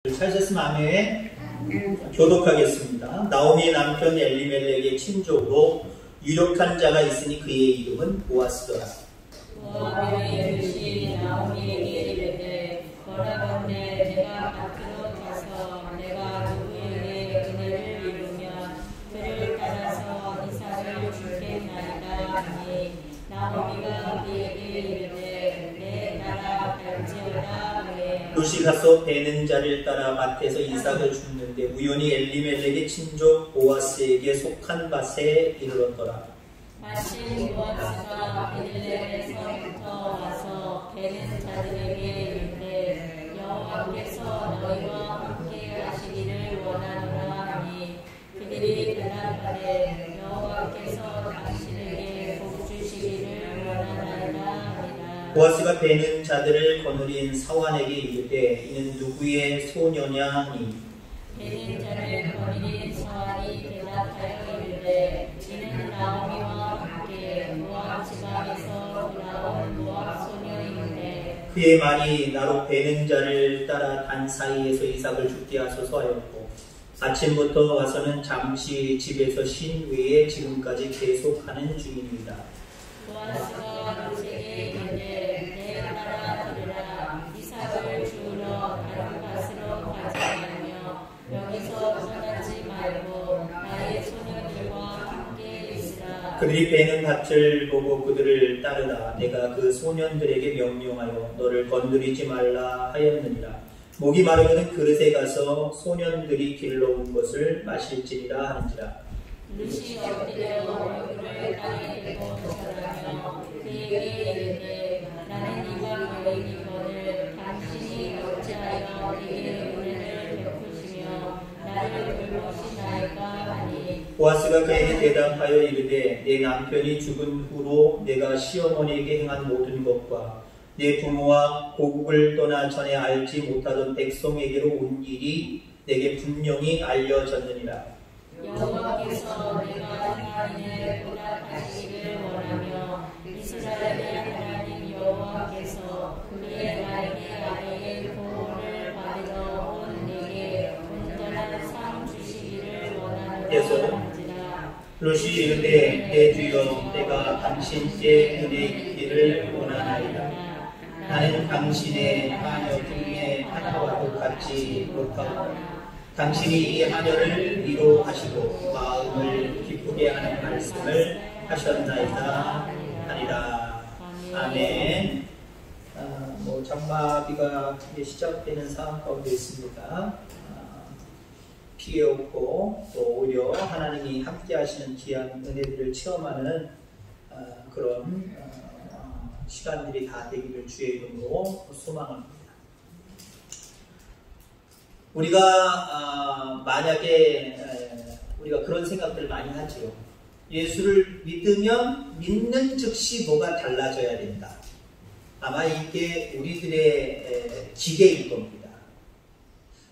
찾으셨으면 아멘. 교독하겠습니다. 나오미의 남편 엘리멜렉의 친족으로 유력한 자가 있으니 그의 이름은 보아스더라. 모압의 주시 나오미에게 이르되 거라건대 내가 밭으로 가서 내가 누구에게 은혜를 이루며 그를 따라서 이삭을 주겠나이다 하니 나오미가 그에게 이르되 내 따라 갈지어다 하매 롯이 가서 베는 자를 따라 밭에서 이삭을 줍는데 우연히 엘리멜렉의 친족 보아스에게 속한 밭에 이르렀더라. 마침 보아스가 베들레헴에서부터 와서 베는 자들에게 이르되 여호와께서 너희와 함께 하시기를 원하노라 하니 그들이 대답하되 여호와께서 당신에게 복 주시기를 원하나이다 하니라. 보아스가 베는 자들을 거느린 사환에게 이르되 이는 누구의 소녀냐 하니 베는 자를 거느린 사환이 대답하여 이르되 이는 나오미와 함께 모압 지방에서 돌아온 모압 소녀인데 그의 말이 나로 베는 자를 따라 단 사이에서 이삭을 죽게 하소서 하였고 아침부터 와서는 잠시 집에서 쉰 후에 지금까지 계속하는 중입니다. 보아스가 롯에게 이르되 내 따라 들으라 이삭을 주우러 다른 밭으로 가지 말며 여기서 떠나지 말고 나의 소녀들과 함께 있으라. 그들이 베는 밭을 보고 그들을 따르라. 내가 그 소년들에게 명령하여 너를 건드리지 말라 하였느니라. 목이 마르면 그릇에 가서 소년들이 길러온 것을 마실지니라 하는지라. 롯이 엎드려 얼굴을 땅에 대고 절하며 그에게 이르되 나는 이방 여인이거늘 당신이 어찌하여 내게 은혜를 베푸시며 나를 돌보시나이까 하니 보아스가 그에게 대답하여 이르되 내 남편이 죽은 후로 내가 시어머니에게 행한 모든 것과 내 부모와 고국을 떠나 전에 알지 못하던 백성에게로 온 일이 내게 분명히 알려졌느니라. 여호와께서 내가 행한 일에 보답하시기를 원하며 이스라엘의 하나님 여호와께서 그의 날개 아래에 보호를 받으러 온 내게 온전한 상 주시기를 원하노라. 롯이 이르되 내 주여 내가 당신께 은혜 있기를 원하나이다. 나는 당신의 하녀 중에 하나와도 같지 못하고 당신이 이 하녀를 위로하시고 마음을 기쁘게 하는 말씀을 하셨나이다 하니라. 아멘. 장마비가 시작되는 상황 가운데 있습니다. 피해 없고 또 오히려 하나님이 함께 하시는 귀한 은혜들을 체험하는 그런 시간들이 다 되기를 주의 이름으로 소망합니다. 우리가 만약에 우리가 그런 생각들을 많이 하죠. 예수를 믿으면 믿는 즉시 뭐가 달라져야 된다. 아마 이게 우리들의 기대일 겁니다.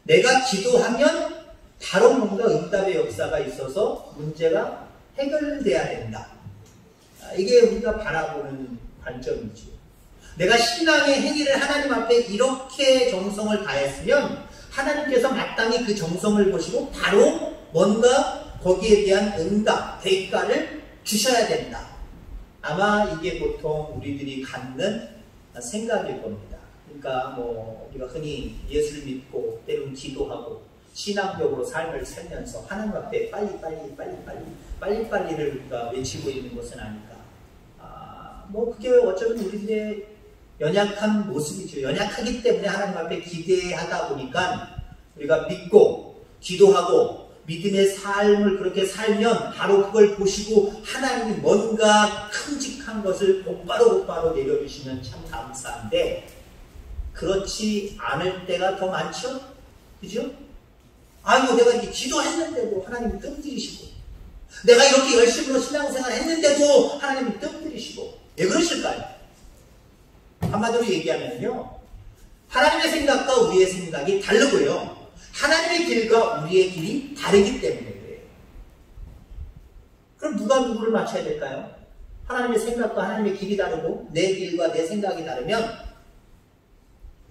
내가 기도하면 바로 뭔가 응답의 역사가 있어서 문제가 해결돼야 된다. 이게 우리가 바라보는 관점이죠. 내가 신앙의 행위를 하나님 앞에 이렇게 정성을 다했으면 하나님께서 마땅히 그 정성을 보시고 바로 뭔가 거기에 대한 응답, 대가를 주셔야 된다. 아마 이게 보통 우리들이 갖는 생각일 겁니다. 그러니까 우리가 흔히 예수를 믿고 때로는 기도하고 신앙적으로 삶을 살면서 하나님 앞에 빨리빨리를 우리가 외치고 있는 것은 아닐까. 그게 어쩌면 우리들의 연약한 모습이죠. 연약하기 때문에 하나님 앞에 기대하다 보니까 우리가 믿고 기도하고 믿음의 삶을 그렇게 살면 바로 그걸 보시고 하나님이 뭔가 큼직한 것을 곧바로 내려주시면 참 감사한데 그렇지 않을 때가 더 많죠? 그죠? 아이고 내가 이렇게 기도했는데도 하나님이 뜸들이시고 내가 이렇게 열심으로 신앙생활 했는데도 하나님이 뜸들이시고 왜 그러실까요? 한마디로 얘기하면요 하나님의 생각과 우리의 생각이 다르고요 하나님의 길과 우리의 길이 다르기 때문에 그래요. 그럼 누가 누구를 맞춰야 될까요? 하나님의 생각과 하나님의 길이 다르고 내 길과 내 생각이 다르면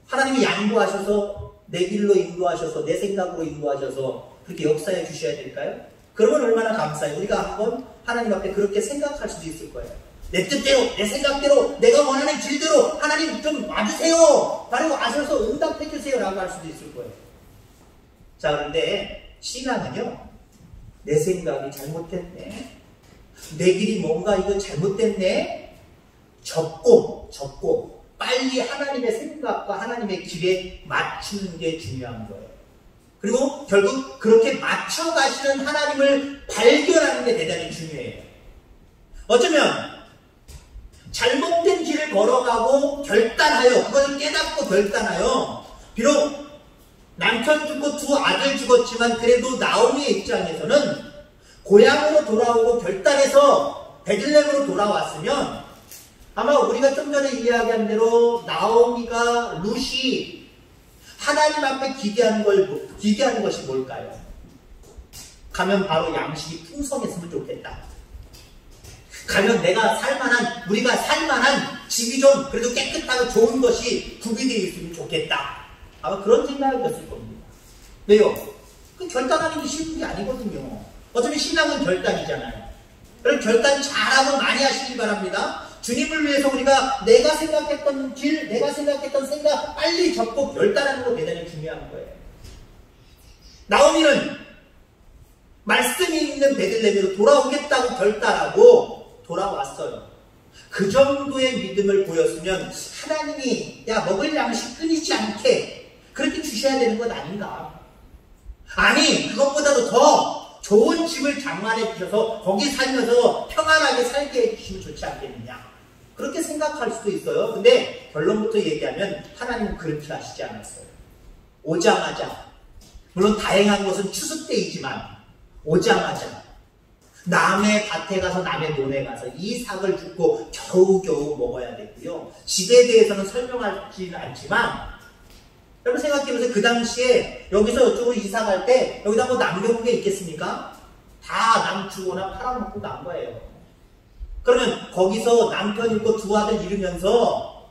하나님이 양보하셔서 내 길로 인도하셔서 내 생각으로 인도하셔서 그렇게 역사해 주셔야 될까요? 그러면 얼마나 감사해요. 우리가 한번 하나님 앞에 그렇게 생각할 수도 있을 거예요. 내 뜻대로, 내 생각대로, 내가 원하는 길대로 하나님 좀 와주세요. 바로 와셔서 응답해 주세요. 라고 할 수도 있을 거예요. 자, 그런데 신앙은요, 내 생각이 잘못됐네. 내 길이 뭔가 이거 잘못됐네. 접고 빨리 하나님의 생각과 하나님의 길에 맞추는 게 중요한 거예요. 그리고 결국 그렇게 맞춰가시는 하나님을 발견하는 게 대단히 중요해요. 어쩌면 잘못된 길을 걸어가고 결단하여, 그것을 깨닫고 결단하여, 비록 남편 죽고 두 아들 죽었지만 그래도 나오미의 입장에서는 고향으로 돌아오고 결단해서 베들레헴으로 돌아왔으면 아마 우리가 좀 전에 이야기한 대로 나오미가 룻이 하나님 앞에 기대하는 것이 뭘까요? 가면 바로 양식이 풍성했으면 좋겠다. 가면 우리가 살만한 집이 좀 그래도 깨끗하고 좋은 것이 구비되어 있으면 좋겠다. 아마 그런 생각이었을 겁니다. 왜요? 그 결단하는 게 쉬운 게 아니거든요. 어차피 신앙은 결단이잖아요. 그럼 결단 잘하고 많이 하시기 바랍니다. 주님을 위해서 우리가 내가 생각했던 길, 내가 생각했던 생각 빨리 접고 결단하는 거 대단히 중요한 거예요. 나오미는 말씀이 있는 베들레헴으로 돌아오겠다고 결단하고 돌아왔어요. 그 정도의 믿음을 보였으면 하나님이 먹을 양식 끊이지 않게 그렇게 주셔야 되는 것 아닌가? 아니, 그것보다도 더 좋은 집을 장만해 주셔서 거기 살면서 평안하게 살게 해주시면 좋지 않겠느냐? 그렇게 생각할 수도 있어요. 근데 결론부터 얘기하면 하나님은 그렇게 하시지 않았어요. 오자마자, 물론 다행한 것은 추수 때이지만 오자마자 남의 밭에 가서 남의 논에 가서 이삭을 줍고 겨우겨우 먹어야 되고요. 집에 대해서는 설명하지는 않지만 여러분 생각해보세요. 그 당시에 여기서 이쪽으로 이사갈 때 여기다 뭐 남겨놓은 게 있겠습니까? 다 남주거나 팔아먹고 간 거예요. 그러면 거기서 남편 잃고 두 아들 잃으면서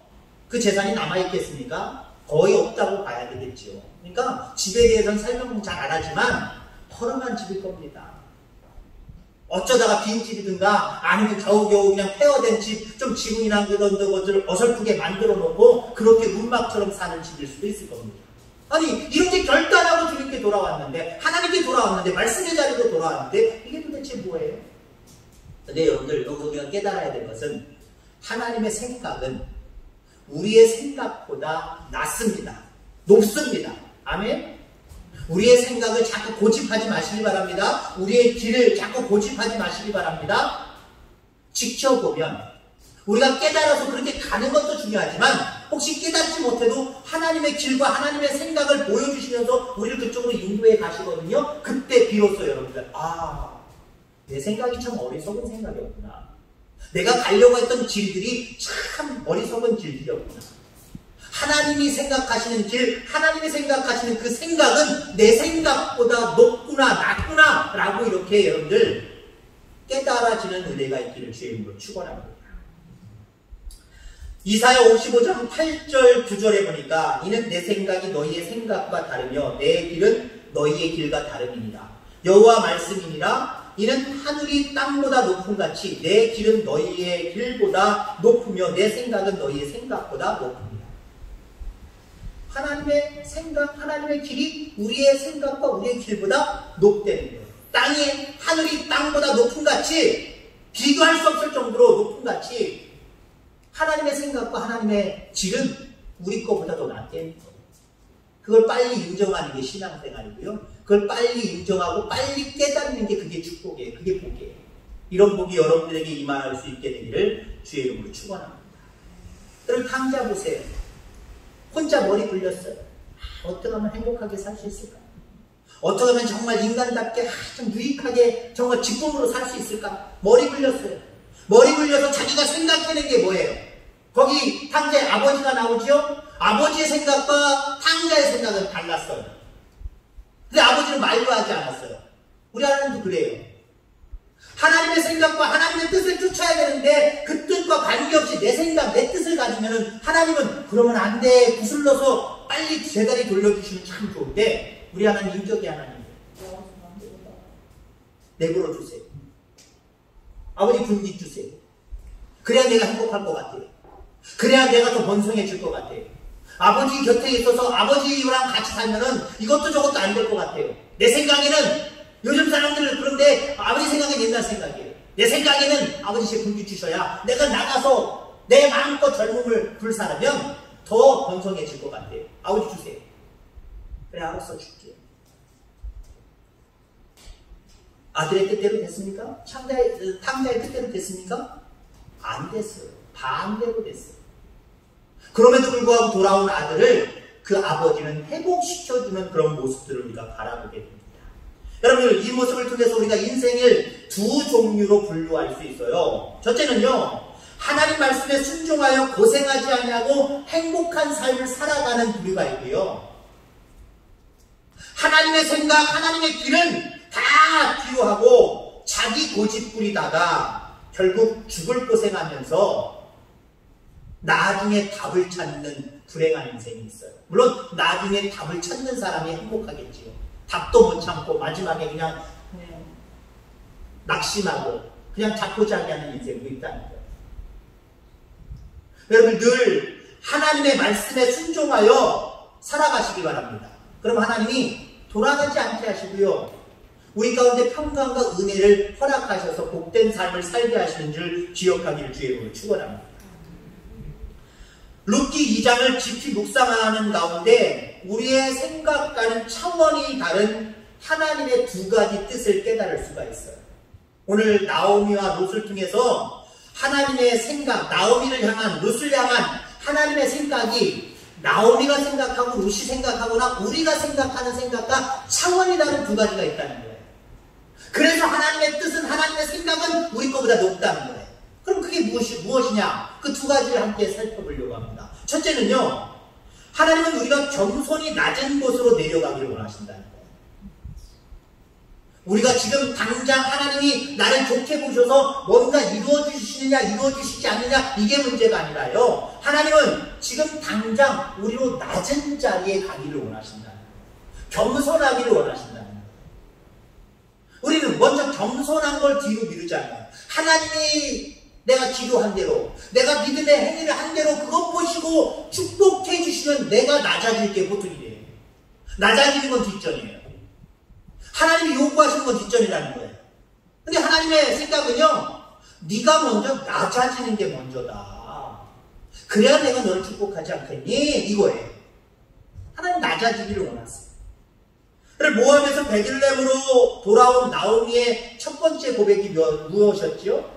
그 재산이 남아있겠습니까? 거의 없다고 봐야 되겠죠. 그러니까 집에 대해서는 설명 잘 안 하지만 허름한 집일 겁니다. 어쩌다가 빈집이든가 아니면 겨우겨우 그냥 폐허된 집, 좀 지붕이나 그런 것들을 어설프게 만들어 놓고 그렇게 문막처럼 사는 집일 수도 있을 겁니다. 아니, 이렇게 결단하고 주님께 돌아왔는데, 하나님께 돌아왔는데, 말씀의 자리로 돌아왔는데, 이게 도대체 뭐예요? 근데 여러분들, 여기서 우리가 깨달아야 될 것은 하나님의 생각은 우리의 생각보다 낮습니다. 높습니다. 아멘? 우리의 생각을 자꾸 고집하지 마시기 바랍니다. 우리의 길을 자꾸 고집하지 마시기 바랍니다. 지켜보면 우리가 깨달아서 그렇게 가는 것도 중요하지만 혹시 깨닫지 못해도 하나님의 길과 하나님의 생각을 보여주시면서 우리를 그쪽으로 인도해 가시거든요. 그때 비로소 여러분들 내 생각이 참 어리석은 생각이었구나. 내가 가려고 했던 길들이 참 어리석은 길들이었구나. 하나님이 생각하시는 길, 하나님이 생각하시는 그 생각은 내 생각보다 높구나, 낮구나 라고 이렇게 여러분들 깨달아지는 은혜가 있기를 주의 이름으로 축원합니다. 이사야 55장 8절 9절에 보니까 이는 내 생각이 너희의 생각과 다르며 내 길은 너희의 길과 다름이니라. 여호와 말씀이니라. 이는 하늘이 땅보다 높음같이 내 길은 너희의 길보다 높으며 내 생각은 너희의 생각보다 높으니라. 하나님의 생각, 하나님의 길이 우리의 생각과 우리의 길보다 높다는 거예요. 하늘이 땅보다 높음같이 비교할 수 없을 정도로 높음같이 하나님의 생각과 하나님의 질은 우리 거보다 더 낫다는 거예요. 그걸 빨리 인정하는 게 신앙생활이고요. 그걸 빨리 인정하고 빨리 깨닫는 게 그게 축복이에요. 그게 복이에요. 이런 복이 여러분들에게 임할 수 있게 되기를 주의 이름으로 축원합니다. 여러분 탕자 보세요. 혼자 머리 굴렸어요. 어떻게 하면 행복하게 살 수 있을까? 어떻게 하면 정말 인간답게 좀 유익하게 정말 기쁨으로 살 수 있을까? 머리 굴렸어요. 머리 굴려서 자기가 생각하는 게 뭐예요? 거기 탕자의 아버지가 나오죠? 아버지의 생각과 탕자의 생각은 달랐어요. 근데 아버지는 말로 하지 않았어요. 우리 하나님도 그래요. 하나님의 생각과 하나님의 뜻을 쫓아야 되는데 그 뜻과 관계없이 내 생각, 내 뜻을 가지면은 하나님은 그러면 안 돼. 구슬러서 빨리 제자리 돌려주시면 참 좋은데 우리 하나님 인격의 하나님. 내버려 주세요. 아버지 분깃 주세요. 그래야 내가 행복할 것 같아요. 그래야 내가 더 번성해질 것 같아요. 아버지 곁에 있어서 아버지랑 같이 살면은 이것도 저것도 안 될 것 같아요. 내 생각에는 요즘 사람들은 그런데 아버지 생각은 옛날 생각이에요. 내 생각에는 아버지 분깃 주셔야 내가 나가서 내 마음껏 젊음을 불살으면 더 번성해질 것 같아요. 아버지 주세요. 그래 알았어 줄게요. 아들의 뜻대로 됐습니까? 탕자의 뜻대로 됐습니까? 안 됐어요. 반대로 됐어요. 그럼에도 불구하고 돌아온 아들을 그 아버지는 회복시켜주는 그런 모습들을 우리가 바라보게 됩니다. 여러분 이 모습을 통해서 우리가 인생을 두 종류로 분류할 수 있어요. 첫째는요. 하나님 말씀에 순종하여 고생하지 않냐고 행복한 삶을 살아가는 부류가 있고요. 하나님의 생각, 하나님의 길은 다 뒤로하고 자기 고집 부리다가 결국 죽을 고생하면서 나중에 답을 찾는 불행한 인생이 있어요. 물론 나중에 답을 찾는 사람이 행복하겠지요. 답도 못 참고 마지막에 그냥 낙심하고 그냥 자포자기 하는 인생도 있다는 거예요. 여러분 늘 하나님의 말씀에 순종하여 살아가시기 바랍니다. 그럼 하나님이 돌아가지 않게 하시고요. 우리 가운데 평강과 은혜를 허락하셔서 복된 삶을 살게 하시는 줄 기억하기를 주의 이름으로 축원합니다. 룻기 2장을 깊이 묵상하는 가운데 우리의 생각과는 차원이 다른 하나님의 두 가지 뜻을 깨달을 수가 있어요. 오늘 나오미와 룻을 통해서 하나님의 생각, 나오미를 향한, 룻을 향한 하나님의 생각이 나오미가 생각하고 룻이 생각하거나 우리가 생각하는 생각과 차원이 다른 두 가지가 있다는 거예요. 그래서 하나님의 뜻은, 하나님의 생각은 우리 거보다 높다는 거예요. 그럼 그게 무엇이냐? 그 두 가지를 함께 살펴보려고 합니다. 첫째는요, 하나님은 우리가 겸손히 낮은 곳으로 내려가기를 원하신다는 거예요. 우리가 지금 당장 하나님이 나를 좋게 보셔서 뭔가 이루어주시느냐 이루어주시지 않느냐 이게 문제가 아니라요. 하나님은 지금 당장 우리로 낮은 자리에 가기를 원하신다는 거예요. 겸손하기를 원하신다는 거예요. 우리는 먼저 겸손한 걸 뒤로 미루잖아요. 하나님이 내가 기도한 대로, 내가 믿음의 행위를 한 대로 그것 보시고 축복해 주시면 내가 낮아질 게 보통 이래요. 낮아지는 건 뒷전이에요. 하나님이 요구하시는 건 뒷전이라는 거예요. 근데 하나님의 생각은요, 네가 먼저 낮아지는 게 먼저다. 그래야 내가 너를 축복하지 않겠니? 이거예요. 하나님 낮아지기를 원하세요. 그래서 모압에서 베들레헴으로 돌아온 나오미의 첫 번째 고백이 무엇이었죠?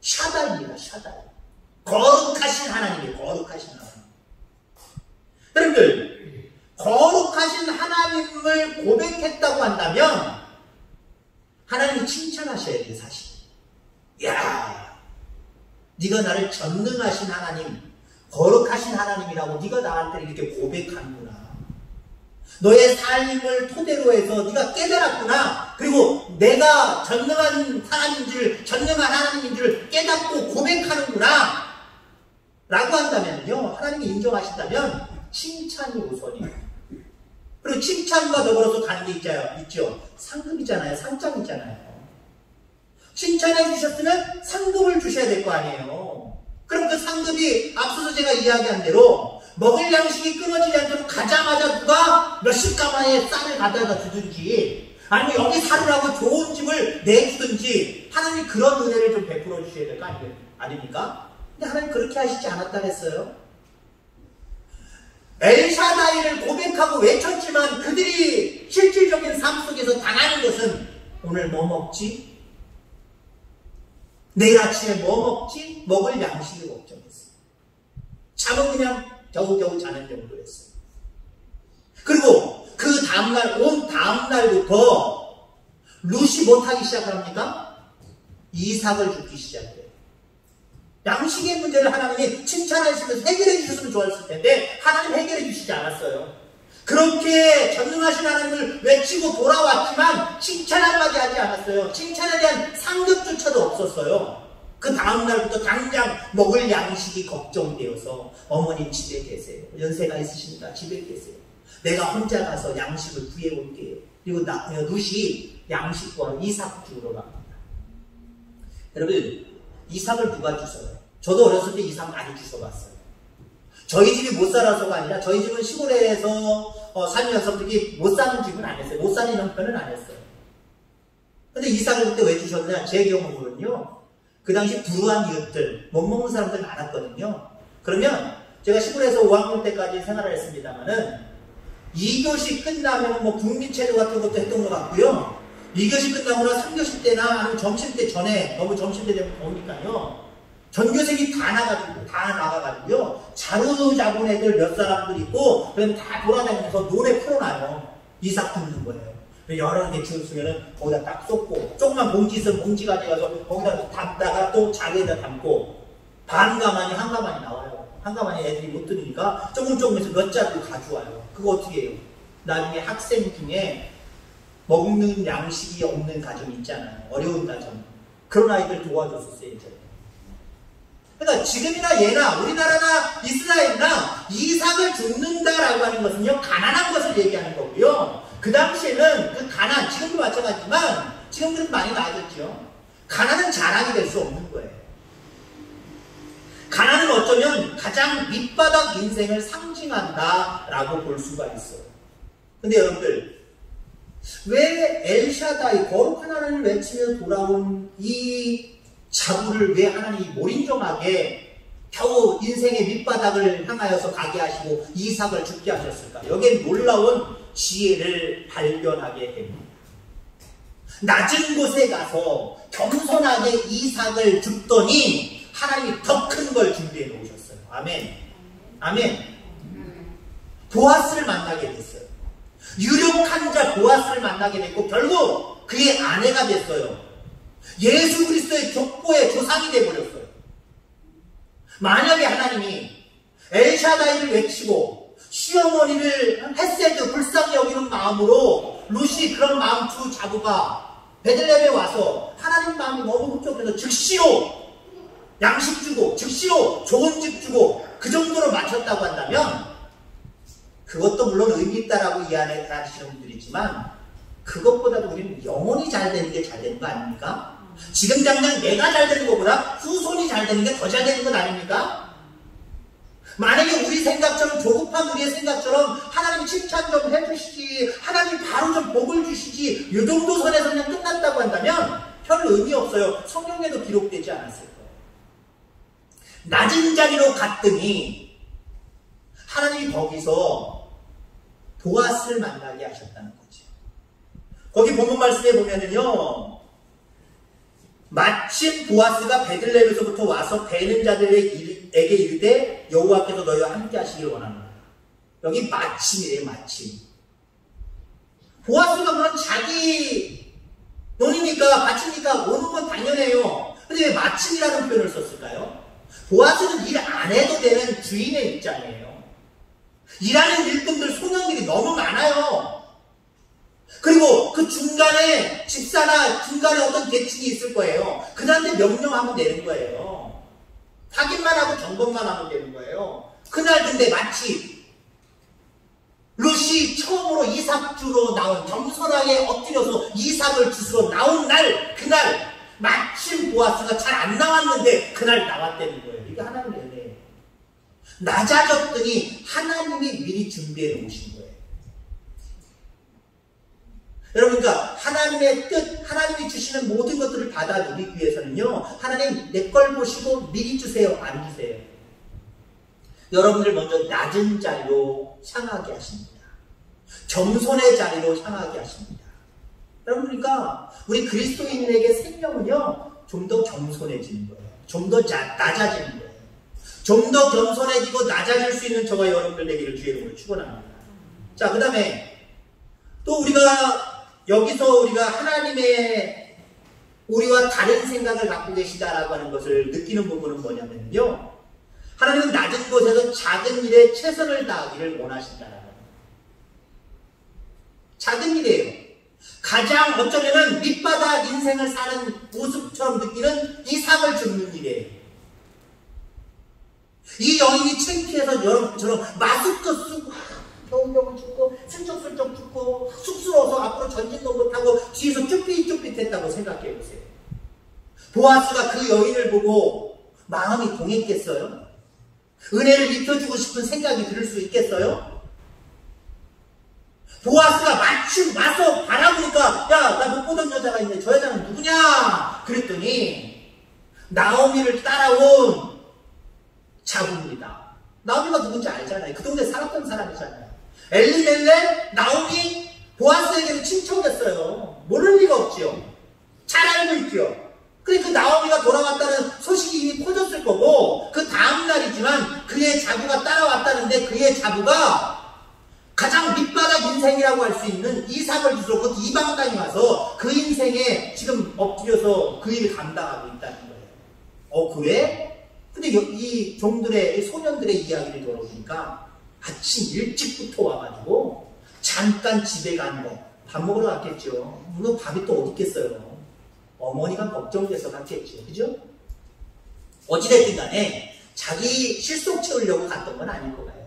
샤달입니다. 샤달. 거룩하신 하나님이에요. 거룩하신 하나님. 여러분들, 거룩하신 하나님을 고백했다고 한다면 하나님이 칭찬하셔야 돼요. 사실. 이야, 네가 나를 전능하신 하나님, 거룩하신 하나님이라고 네가 나한테 이렇게 고백하는구나. 너의 삶을 토대로 해서 네가 깨달았구나. 그리고 내가 전능한 하나님인 줄 깨닫고 고백하는구나 라고 한다면요, 하나님이 인정하신다면 칭찬이 우선이에요. 그리고 칭찬과 더불어서 가는 게 있죠. 상급이잖아요. 상장이잖아요. 칭찬해 주셨으면 상급을 주셔야 될 거 아니에요. 그럼 그 상급이 앞서서 제가 이야기한 대로 먹을 양식이 끊어지지 않도록 가자마자 누가 몇십 가마의 쌀을 가져다 주든지 아니면 여기 살으라고 좋은 집을 내주든지 하나님 그런 은혜를 좀 베풀어 주셔야 될 거 아닙니까? 근데 하나님 그렇게 하시지 않았다 했어요. 엘샤다이를 고백하고 외쳤지만 그들이 실질적인 삶 속에서 당하는 것은 오늘 뭐 먹지? 내일 아침에 뭐 먹지? 먹을 양식이 걱정했어요. 잠은 그냥 겨우겨우 자는 정도였어요. 그리고 그 다음날, 온 다음날부터 룻이 못하기 시작합니까? 이삭을 죽기 시작해요. 양식의 문제를 하나님이 칭찬하시면서 해결해 주셨으면 좋았을 텐데 하나님 해결해 주시지 않았어요. 그렇게 전능하신 하나님을 외치고 돌아왔지만 칭찬 한마디 하지 않았어요. 칭찬에 대한 상급조차도 없었어요. 그 다음날부터 당장 먹을 양식이 걱정되어서 어머니 집에 계세요. 연세가 있으시니까 집에 계세요. 내가 혼자 가서 양식을 구해올게요. 그리고 룻이 양식 구하러 이삭 주우러 갑니다. 여러분, 이삭을 누가 주셔요? 저도 어렸을 때 이삭 많이 주워봤어요. 저희 집이 못 살아서가 아니라 저희 집은 시골에서 살면서 그렇게 못 사는 집은 안 했어요. 못 사는 형편은 안 했어요. 근데 이삭을 그때 왜 주셨냐? 제 경우는요. 그 당시 불우한 이웃들, 못 먹는 사람들 많았거든요. 그러면 제가 시골에서 5학년 때까지 생활을 했습니다만은 2교시 끝나면 뭐 국민체조 같은 것도 했던 것 같고요. 2교시 끝나고 나 3교시 때나 아니면 점심때 전에, 너무 점심때 되면 더우니까요. 전교생이 다 나가가지고요. 자루잡은 애들 몇 사람들 있고, 그다음에 다 돌아다니면서 논에 풀어놔요. 이삭 굽는 거예요. 여러 개 주우면은 거기다 딱 쏟고, 조그만 봉지 있으면 봉지 가져가서 거기다 담다가 또 자루에다 담고, 반 가마니 한 가마니 나와요. 한 가마니 애들이 못 들으니까 조금해서 몇 자루 가져와요. 그거 어떻게 해요? 나중에 학생 중에 먹는 양식이 없는 가정이 있잖아요. 어려운 가정. 그런 아이들 도와줬었어요, 이제. 그러니까 지금이나 예나 우리나라나 이스라엘이나 이삭을 줍는다라고 하는 것은요, 가난한 것을 얘기하는 거고요. 그 당시에는 그 가난, 지금도 마찬가지지만 지금은 많이 나아졌죠. 가난은 자랑이 될 수 없는 거예요. 가난은 어쩌면 가장 밑바닥 인생을 상징한다라고 볼 수가 있어요. 근데 여러분들, 왜 엘샤다이 거룩한 하나님을 외치며 돌아온 이 자부를 왜 하나님이 몰인정하게 겨우 인생의 밑바닥을 향하여서 가게 하시고 이삭을 죽게 하셨을까? 여기에 놀라운 지혜를 발견하게 됩니다. 낮은 곳에 가서 겸손하게 이삭을 줍더니 하나님이 더 큰 걸 준비해 놓으셨어요. 아멘. 아멘. 보아스를 만나게 됐어요. 유력한 자 보아스를 만나게 됐고 결국 그의 아내가 됐어요. 예수 그리스도의 족보의 조상이 되어버렸어요. 만약에 하나님이 엘샤다이를 외치고 시어머니를 헤세드 불쌍히 여기는 마음으로 룻이 그런 마음 두 자부가 베들레헴에 와서 하나님 마음이 너무 흡족해서 즉시로 양식 주고 즉시로 좋은 집 주고 그 정도로 맞췄다고 한다면 그것도 물론 의미 있다라고 이해하시는 분들이 있지만 그것보다도 우리는 영혼이 잘 되는 게 잘 되는 거 아닙니까? 지금 당장 내가 잘 되는 것보다 후손이 잘 되는 게 더 잘 되는 것 아닙니까? 만약에 우리 생각처럼 조급한 우리의 생각처럼 하나님 칭찬 좀 해주시지 하나님 바로 좀 복을 주시지 이 정도 선에서 그냥 끝났다고 한다면 별 의미 없어요. 성경에도 기록되지 않았을 거예요. 낮은 자리로 갔더니 하나님이 거기서 보아스를 만나게 하셨다는 거죠. 거기 본문 말씀에 보면은요, 마침 보아스가 베들레헴에서부터 와서 베는 자들에게 이르되 여호와께서 너희와 함께 하시길 원합니다. 여기 마침이래요. 마침. 보아스가 그런 자기 논이니까 마침이니까 오는 건 당연해요. 근데 왜 마침이라는 표현을 썼을까요? 보아스는 일 안 해도 되는 주인의 입장이에요. 일하는 일꾼들 소년들이 너무 많아요. 그리고 그 중간에 집사나 중간에 어떤 계층이 있을 거예요. 그들한테 명령하면 되는 거예요. 확인만 하고 점검만 하면 되는 거예요. 그날 근데 마치 룻이 처음으로 이삭 주러 나온 겸손하게 엎드려서 이삭을 주스러 나온 날 그날 마침 보아스가 잘 안 나왔는데 그날 나왔다는 거예요. 이게 하나님의 은혜예요. 낮아졌더니 하나님이 미리 준비해 놓으신 거예요. 여러분, 그러니까 하나님의 뜻, 하나님이 주시는 모든 것들을 받아들이기 위해서는요, 하나님 내 걸 보시고 미리 주세요, 안 주세요. 여러분들 먼저 낮은 자리로 향하게 하십니다. 겸손의 자리로 향하게 하십니다. 여러분, 그러니까 우리 그리스도인에게 생명은요, 좀 더 겸손해지는 거예요. 좀 더 낮아지는 거예요. 좀 더 겸손해지고 낮아질 수 있는 저와 여러분들 되기를 주의 이름으로 축원합니다. 자, 그 다음에 또 우리가 여기서 우리가 하나님의 우리와 다른 생각을 갖고 계시다라고 하는 것을 느끼는 부분은 뭐냐면요, 하나님은 낮은 곳에서 작은 일에 최선을 다하기를 원하신다라는 거예요. 작은 일이에요. 가장 어쩌면은 밑바닥 인생을 사는 모습처럼 느끼는 이삭을 줍는 일이에요. 이 여인이 창피해서 여러분처럼 마스크 쓰고 겨우겨우 죽고 슬쩍슬쩍 죽고 쑥스러워서 앞으로 전진도 못하고 뒤에서 쭈삣쭈삣했다고 생각해보세요. 보아스가 그 여인을 보고 마음이 동했겠어요? 은혜를 입혀주고 싶은 생각이 들 수 있겠어요? 보아스가 마침 와서 바라보니까 야, 나 못 보던 여자가 있네. 저 여자는 누구냐? 그랬더니 나오미를 따라온 자부입니다. 나오미가 누군지 알잖아요. 그 동네 살았던 사람이잖아요. 엘리멜렉, 나오미, 보아스에게는 친척이었어요. 모를 리가 없지요. 잘 알고 있지요. 근데 그 나오미가 돌아왔다는 소식이 이미 퍼졌을 거고 그 다음 날이지만 그의 자부가 따라왔다는데 그의 자부가 가장 밑바닥 인생이라고 할 수 있는 이삭을 주소 그 이방 땅에 와서 그 인생에 지금 엎드려서 그 일을 감당하고 있다는 거예요. 그래? 근데 이 종들의, 이 소년들의 이야기를 들어보니까 아침 일찍부터 와가지고 잠깐 집에 간 거, 밥 먹으러 갔겠죠. 물론 밥이 또 어디 있겠어요. 어머니가 걱정돼서 갔겠죠. 그죠? 어찌됐든 간에 자기 실속 채우려고 갔던 건 아닐 거예요.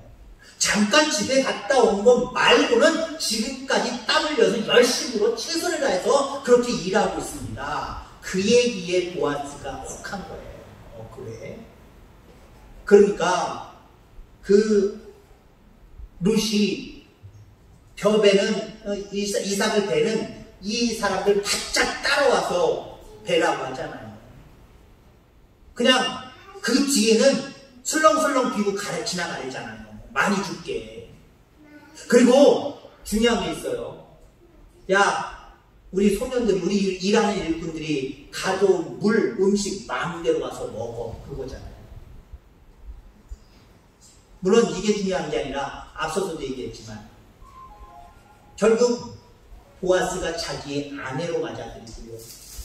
잠깐 집에 갔다 온 것 말고는 지금까지 땀 흘려서 열심으로 최선을 다해서 그렇게 일하고 있습니다. 그 얘기에 보아스가 혹한 거예요. 그래? 그러니까 그 룻이 벼베는 이삭을 베는 이 사람들 바짝 따라와서 베라고 하잖아요. 그냥 그 뒤에는 술렁술렁 비고 지나가려잖아요. 많이 줄게. 그리고 중요한 게 있어요. 야, 우리 소년들이, 우리 일하는 일꾼들이 가져온 물, 음식 마음대로 와서 먹어. 그거잖아요. 물론 이게 중요한 게 아니라 앞서서도 얘기했지만 결국 보아스가 자기의 아내로 맞아들이고요.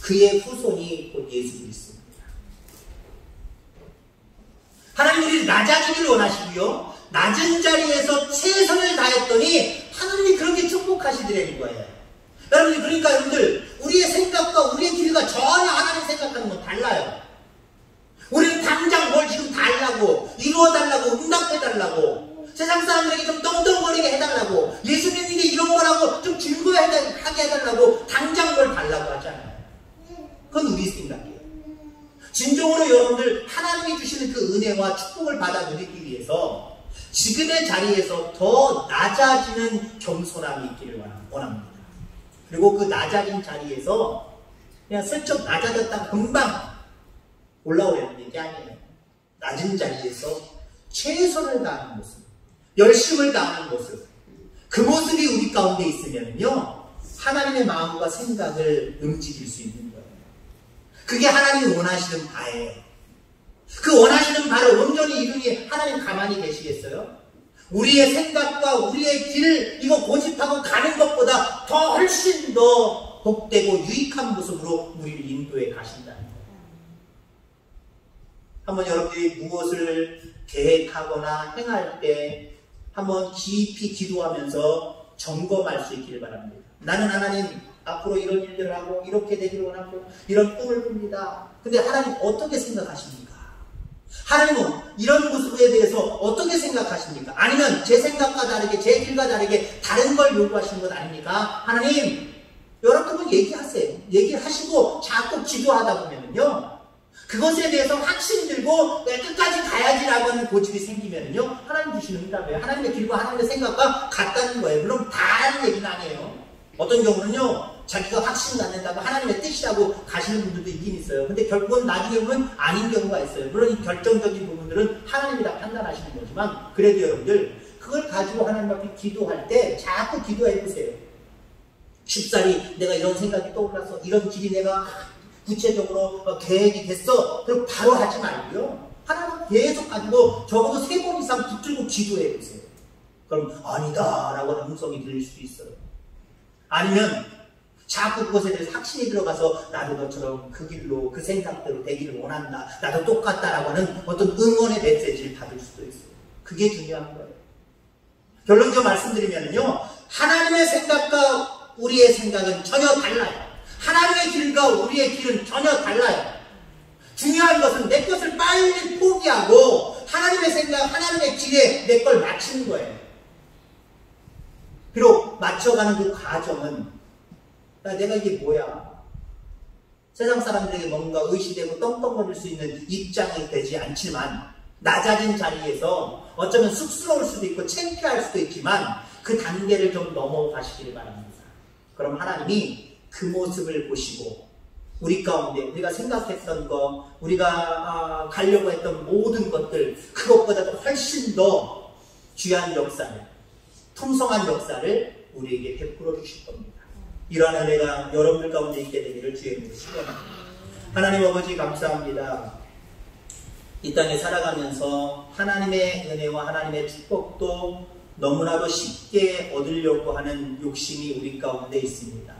그의 후손이 곧 예수 그리스도입니다. 하나님 우리를 낮아지기를 원하시고요. 낮은 자리에서 최선을 다했더니 하나님이 그렇게 축복하시더라는 거예요. 여러분, 그러니까 여러분들 우리의 생각과 우리의 길과 전혀 하나님 생각하는 건 달라요. 우리는 당장 뭘 지금 달라고, 이루어달라고, 응답해달라고, 세상 사람들에게 좀 떵떵거리게 해달라고, 예수님에게 이런 거라고 좀 즐거워하게 해달라고 당장 뭘 달라고 하잖아요. 그건 우리 생각이에요. 진정으로 여러분들 하나님이 주시는 그 은혜와 축복을 받아 누리기 위해서 지금의 자리에서 더 낮아지는 겸손함이 있기를 원합니다. 그리고 그 낮아진 자리에서 그냥 슬쩍 낮아졌다가 금방 올라오려는 게 아니에요. 낮은 자리에서 최선을 다하는 모습, 열심을 다하는 모습, 그 모습이 우리 가운데 있으면요 하나님의 마음과 생각을 움직일 수 있는 거예요. 그게 하나님이 원하시는 바예요. 그 원하시는 바를 온전히 이루니 하나님 가만히 계시겠어요? 우리의 생각과 우리의 길 이거 고집하고 가는 것보다 더 훨씬 더 복되고 유익한 모습으로 우리를 인도해 가신다는 거예요. 한번 여러분들이 무엇을 계획하거나 행할 때 한번 깊이 기도하면서 점검할 수 있기를 바랍니다. 나는 하나님 앞으로 이런 일들을 하고 이렇게 되기를 원하고 이런 꿈을 꿉니다. 근데 하나님 어떻게 생각하십니까? 하나님은 이런 모습에 대해서 어떻게 생각하십니까? 아니면 제 생각과 다르게 제 길과 다르게 다른 걸 요구하시는 것 아닙니까? 하나님 여러분 얘기하세요. 얘기하시고 자꾸 기도하다 보면은요 그것에 대해서 확신 들고 끝까지 가야지라고 하는 고집이 생기면은요 하나님 주시는 응답이에요. 하나님의 길과 하나님의 생각과 같다는 거예요. 물론 다른 얘기는 아니에요. 어떤 경우는요 자기가 확신 갖는다고 하나님의 뜻이라고 가시는 분들도 있긴 있어요. 근데 결국은 나중에 보면 아닌 경우가 있어요. 물론 이 결정적인 부분들은 하나님이 다 판단하시는 거지만 그래도 여러분들 그걸 가지고 하나님 앞에 기도할 때 자꾸 기도해 보세요. 쉽사리 내가 이런 생각이 떠올라서 이런 길이 내가 구체적으로 계획이 됐어. 그럼 바로 하지 말고요. 하나님 계속 가지고 적어도 3번 이상 붙들고 기도해 보세요. 그럼 아니다 라고 하는 음성이 들릴 수도 있어요. 아니면 자꾸 그것에 대해서 확신이 들어가서 나도 너처럼 그 길로 그 생각대로 되기를 원한다. 나도 똑같다라고 하는 어떤 응원의 메시지를 받을 수도 있어요. 그게 중요한 거예요. 결론적으로 말씀드리면요. 하나님의 생각과 우리의 생각은 전혀 달라요. 하나님의 길과 우리의 길은 전혀 달라요. 중요한 것은 내 것을 빨리 포기하고 하나님의 생각, 하나님의 길에 내 걸 맞추는 거예요. 비록 맞춰가는 그 과정은 내가 이게 뭐야? 세상 사람들에게 뭔가 의시되고 떵떵거릴 수 있는 입장이 되지 않지만 낮아진 자리에서 어쩌면 쑥스러울 수도 있고 창피할 수도 있지만 그 단계를 좀 넘어가시길 바랍니다. 그럼 하나님이 그 모습을 보시고 우리 가운데 우리가 생각했던 것, 우리가 가려고 했던 모든 것들, 그것보다도 훨씬 더 귀한 역사를, 풍성한 역사를 우리에게 베풀어 주실 겁니다. 이러한 은혜가 여러분들 가운데 있게 되기를 주의 이름으로 축원합니다. 하나님 아버지 감사합니다. 이 땅에 살아가면서 하나님의 은혜와 하나님의 축복도 너무나도 쉽게 얻으려고 하는 욕심이 우리 가운데 있습니다.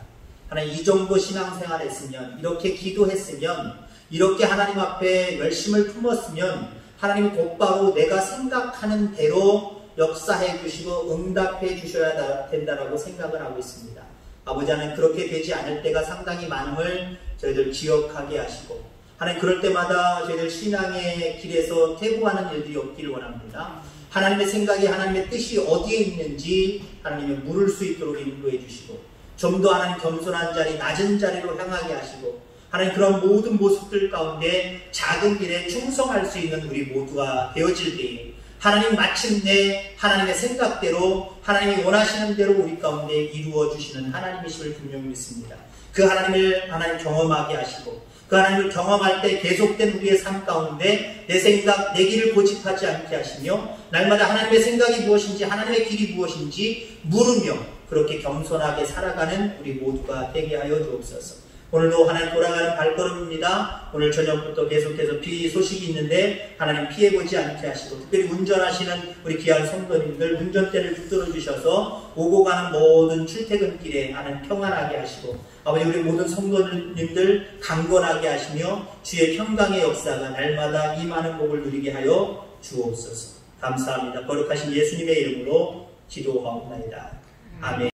하나님, 이 정도 신앙생활 했으면, 이렇게 기도했으면, 이렇게 하나님 앞에 열심을 품었으면 하나님 곧바로 내가 생각하는 대로 역사해 주시고 응답해 주셔야 된다라고 생각을 하고 있습니다. 아버지 하나님, 그렇게 되지 않을 때가 상당히 많음을 저희들 기억하게 하시고, 하나님 그럴 때마다 저희들 신앙의 길에서 퇴보하는 일들이 없기를 원합니다. 하나님의 생각이, 하나님의 뜻이 어디에 있는지 하나님이 물을 수 있도록 인도해 주시고, 좀 더 하나님 겸손한 자리, 낮은 자리로 향하게 하시고, 하나님 그런 모든 모습들 가운데 작은 길에 충성할 수 있는 우리 모두가 되어질 때에 하나님 마침내 하나님의 생각대로, 하나님이 원하시는 대로 우리 가운데 이루어 주시는 하나님이심을 분명히 믿습니다. 그 하나님을 하나님 경험하게 하시고, 그 하나님을 경험할 때 계속된 우리의 삶 가운데 내 생각, 내 길을 고집하지 않게 하시며, 날마다 하나님의 생각이 무엇인지, 하나님의 길이 무엇인지 물으며 그렇게 겸손하게 살아가는 우리 모두가 되게 하여 주옵소서. 오늘도 하나님 돌아가는 발걸음입니다. 오늘 저녁부터 계속해서 비 소식이 있는데 하나님 피해보지 않게 하시고, 특별히 운전하시는 우리 귀한 성도님들 운전대를 붙들어 주셔서 오고 가는 모든 출퇴근길에 하나님 평안하게 하시고, 아버지 우리 모든 성도님들 강건하게 하시며 주의 평강의 역사가 날마다 임하는 복을 누리게 하여 주옵소서. 감사합니다. 거룩하신 예수님의 이름으로 기도하옵나이다. 아멘.